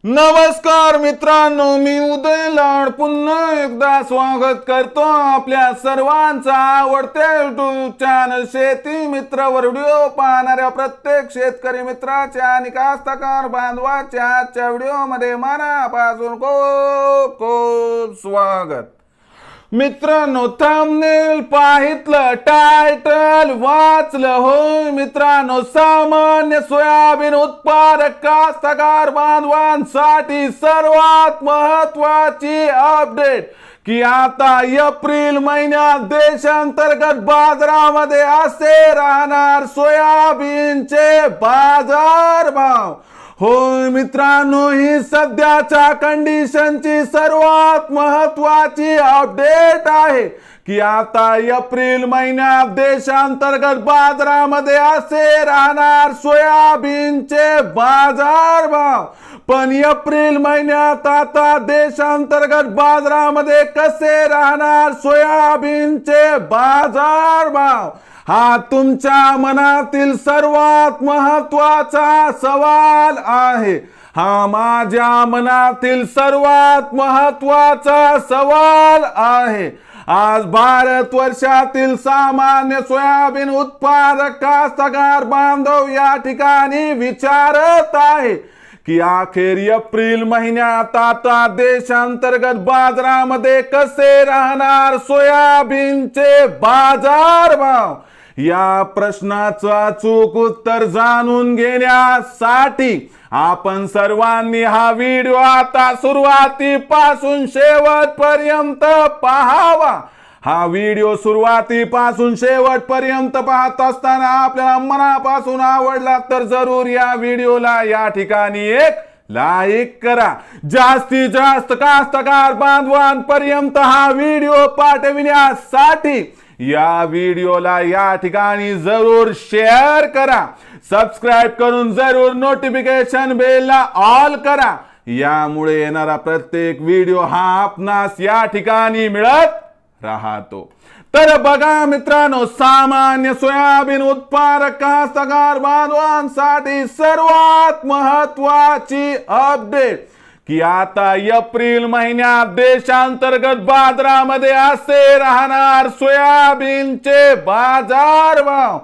नमस्कार मित्रांनो, मी उदय लाड पुन्हा एकदा स्वागत करतो आपल्या सर्वांचा आवडत्या YouTube चॅनल शेती मित्रावर व्हिडिओ पाहणाऱ्या प्रत्येक शेतकरी मित्राच्या आणि कास्तकार बांधवाच्या आजच्या व्हिडिओमध्ये मनापासून खूप खूप स्वागत। मित्रांनो, थंबनेल पाहितलं, टायटल वाचलं होय मित्रांनो। सामान्य सोयाबीन उत्पादक कास्तकार बांधवांसाठी सर्वात महत्त्वाची अपडेट की आता एप्रिल महिन्यात देशांतर्गत बाजारामध्ये असे राहणार सोयाबीनचे बाजारभाव। होय मित्रांनो, ही सध्याच्या कंडिशनची सर्वात महत्त्वाची अपडेट आहे की आता एप्रिल महिन्यात देशांतर्गत बाजारामध्ये असे राहणार सोयाबीनचे बाजारभाव। पण एप्रिल महिन्यात आता देशांतर्गत बाजारामध्ये कसे राहणार सोयाबीनचे बाजारभाव, हा तुमच्या मनातील सर्वात महत्त्वाचा सवाल आहे। हा माझ्या मनातील सर्वात महत्त्वाचा सवाल आहे। आज भारत वर्षातील सामान्य सोयाबीन उत्पादक कास्तकार बांधव या ठिकाणी विचारत आहे की अखेर एप्रिल महिन्यात आता देशांतर्गत बाजारामध्ये कसे राहणार सोयाबीनचे बाजारभाव। या प्रश्नाचं अचूक उत्तर जाणून घेण्यासाठी आपण सर्वांनी हा व्हिडिओ आता सुरुवातीपासून शेवटपर्यंत पाहावा। हा व्हिडिओ सुरुवातीपासून शेवटपर्यंत पाहत असताना आपल्याला मनापासून आवडला तर जरूर या व्हिडिओला या ठिकाणी एक लाईक करा। जास्तीत जास्त कास्तकार बांधवांपर्यंत हा व्हिडिओ पाठविण्यासाठी या व्हिडिओला या ठिकाणी जरूर शेअर करा। सबस्क्राइब करून जरूर नोटिफिकेशन बेलला ऑल करा। यामुळे येणारा प्रत्येक व्हिडिओ हा आपणास या ठिकाणी मिळत राहतो। तर बघा मित्रांनो, सामान्य सोयाबीन उत्पादक कास्तकार बांधवांसाठी सर्वात महत्त्वाची अपडेट की आता एप्रिल महिन्यात देशांतर्गत बाजारामध्ये असे राहणार सोयाबीनचे बाजारभाव।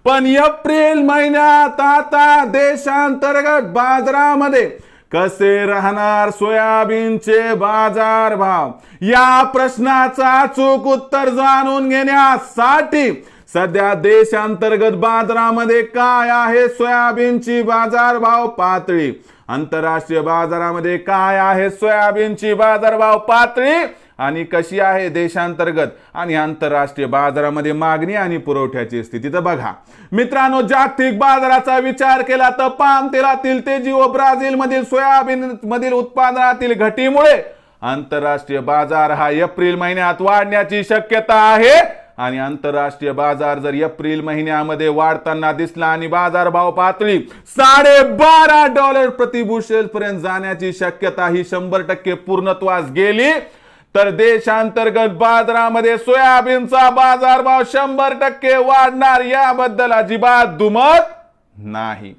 पण एप्रिल महिन्यात आता देशांतर्गत बाजारामध्ये कसे राहणार सोयाबीनचे बाजारभाव, या प्रश्नाचं अचूक उत्तर जाणून घेण्यासाठी सध्या देशांतर्गत बाजारामध्ये काय आहे सोयाबीनची बाजारभाव पातळी, आंतरराष्ट्रीय बाजारामध्ये काय आहे सोयाबीनची बाजारभाव पातळी आणि कशी आहे देशांतर्गत आणि आंतरराष्ट्रीय बाजारामध्ये मागणी आणि पुरवठ्याची स्थिती। तर बघा मित्रांनो, जागतिक बाजाराचा विचार केला तर पाम तेलातील तेजी व ब्राझील मधील सोयाबीन मधील उत्पादनातील घटीमुळे आंतरराष्ट्रीय बाजार हा एप्रिल महिन्यात वाढण्याची शक्यता आहे। आणि आंतरराष्ट्रीय बाजार जर एप्रिल महिन्यामध्ये वाढताना दिसला आणि बाजारभाव पातळी $12.5 प्रति बुशेल पर्यंत जाण्याची शक्यता ही 100% पूर्णत्वास गेली तर देशांतर्गत बाजारामध्ये सोयाबीनचा बाजारभाव 100% वाढणार, याबद्दल अजिबात दुमत नाही।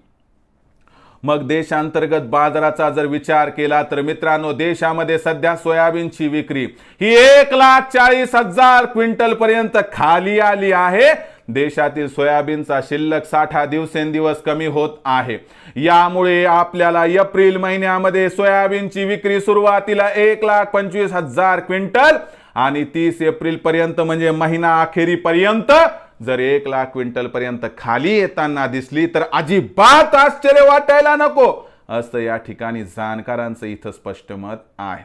मग देशांतर्गत बाजाराचा जर विचार केला तर मित्रांनो, देशामध्ये सध्या सोयाबीनची विक्री ही 1,40,000 क्विंटल पर्यंत खाली आली आहे। देशातील सोयाबीनचा शिल्लक साठा दिवसेंदिवस कमी होत आहे। यामुळे आपल्याला एप्रिल महिन्यामध्ये सोयाबीनची विक्री सुरुवातीला 1,25,000 क्विंटल आणि 30 एप्रिल पर्यंत म्हणजे महिना अखेरीपर्यंत जर 1,00,000 क्विंटल पर्यंत खाली येताना दिसली तर अजिबात आश्चर्य वाटायला नको, असं या ठिकाणी जाणकारांचं इथं स्पष्ट मत आहे।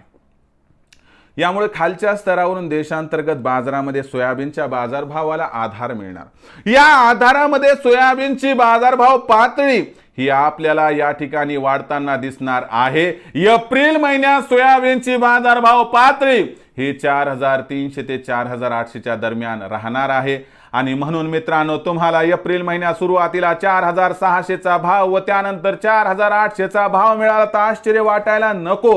यामुळे खालच्या स्तरावरून देशांतर्गत बाजारामध्ये सोयाबीनच्या बाजारभावाला आधार मिळणार। या आधारामध्ये सोयाबीनची बाजारभाव पातळी ही आपल्याला या ठिकाणी वाढताना दिसणार आहे। एप्रिल महिन्यात सोयाबीनची बाजारभाव पातळी ही 4,300 ते 4,800 दरम्यान राहणार आहे। आणि म्हणून मित्रांनो, तुम्हाला एप्रिल महिन्यात सुरुवातीला 4,600 चा भाव व त्यानंतर 4,800 चा भाव मिळाला तर आश्चर्य वाटायला नको।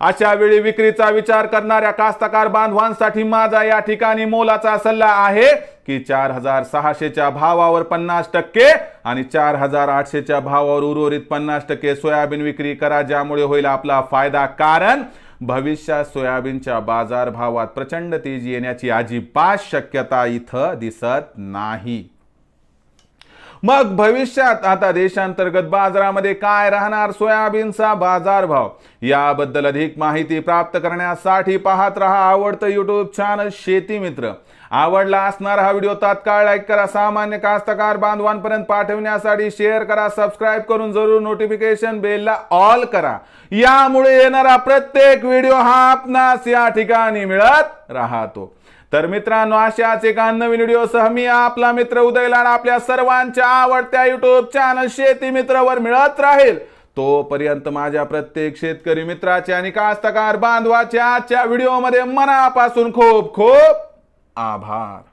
अशा वेळी विक्रीचा विचार करणाऱ्या कास्तकार बांधवांसाठी माझा या ठिकाणी मोलाचा सल्ला आहे की 4600च्या भावावर 50% आणि 4800च्या भावावर उर्वरित 50% सोयाबीन विक्री करा, ज्यामुळे होईल आपला फायदा. कारण भविष्यात सोयाबीनच्या बाजारभावात प्रचंड तेजी येण्याची अजिबात शक्यता इथं दिसत नाही. मग भविष्यात आता देशांतर्गत बाजारामध्ये काय राहणार सोयाबीनचा बाजारभाव, याबद्दल अधिक माहिती प्राप्त करण्यासाठी पाहत रहा आवडतं यूट्यूब चॅनल शेती मित्र. आवडला असणारा हा व्हिडिओ तात्काळ लाईक करा, सामान्य कास्तकार बांधवांपर्यंत पाठवण्यासाठी शेअर करा, सबस्क्राईब करून जरूर नोटिफिकेशन बेलला ऑल करा. यामुळे येणारा प्रत्येक व्हिडिओ हा आपणास या ठिकाणी मिळत राहतो. तर मित्रांनो, अशाच एका नवीन व्हिडिओसह मी आपला मित्र उदय लाड आपल्या सर्वांच्या आवडत्या युट्यूब चॅनल शेती मित्रवर मिळत राहील. तोपर्यंत माझ्या प्रत्येक शेतकरी मित्राचे आणि कास्तकार बांधवाच्या आजच्या व्हिडिओमध्ये मनापासून खूप खूप आभार.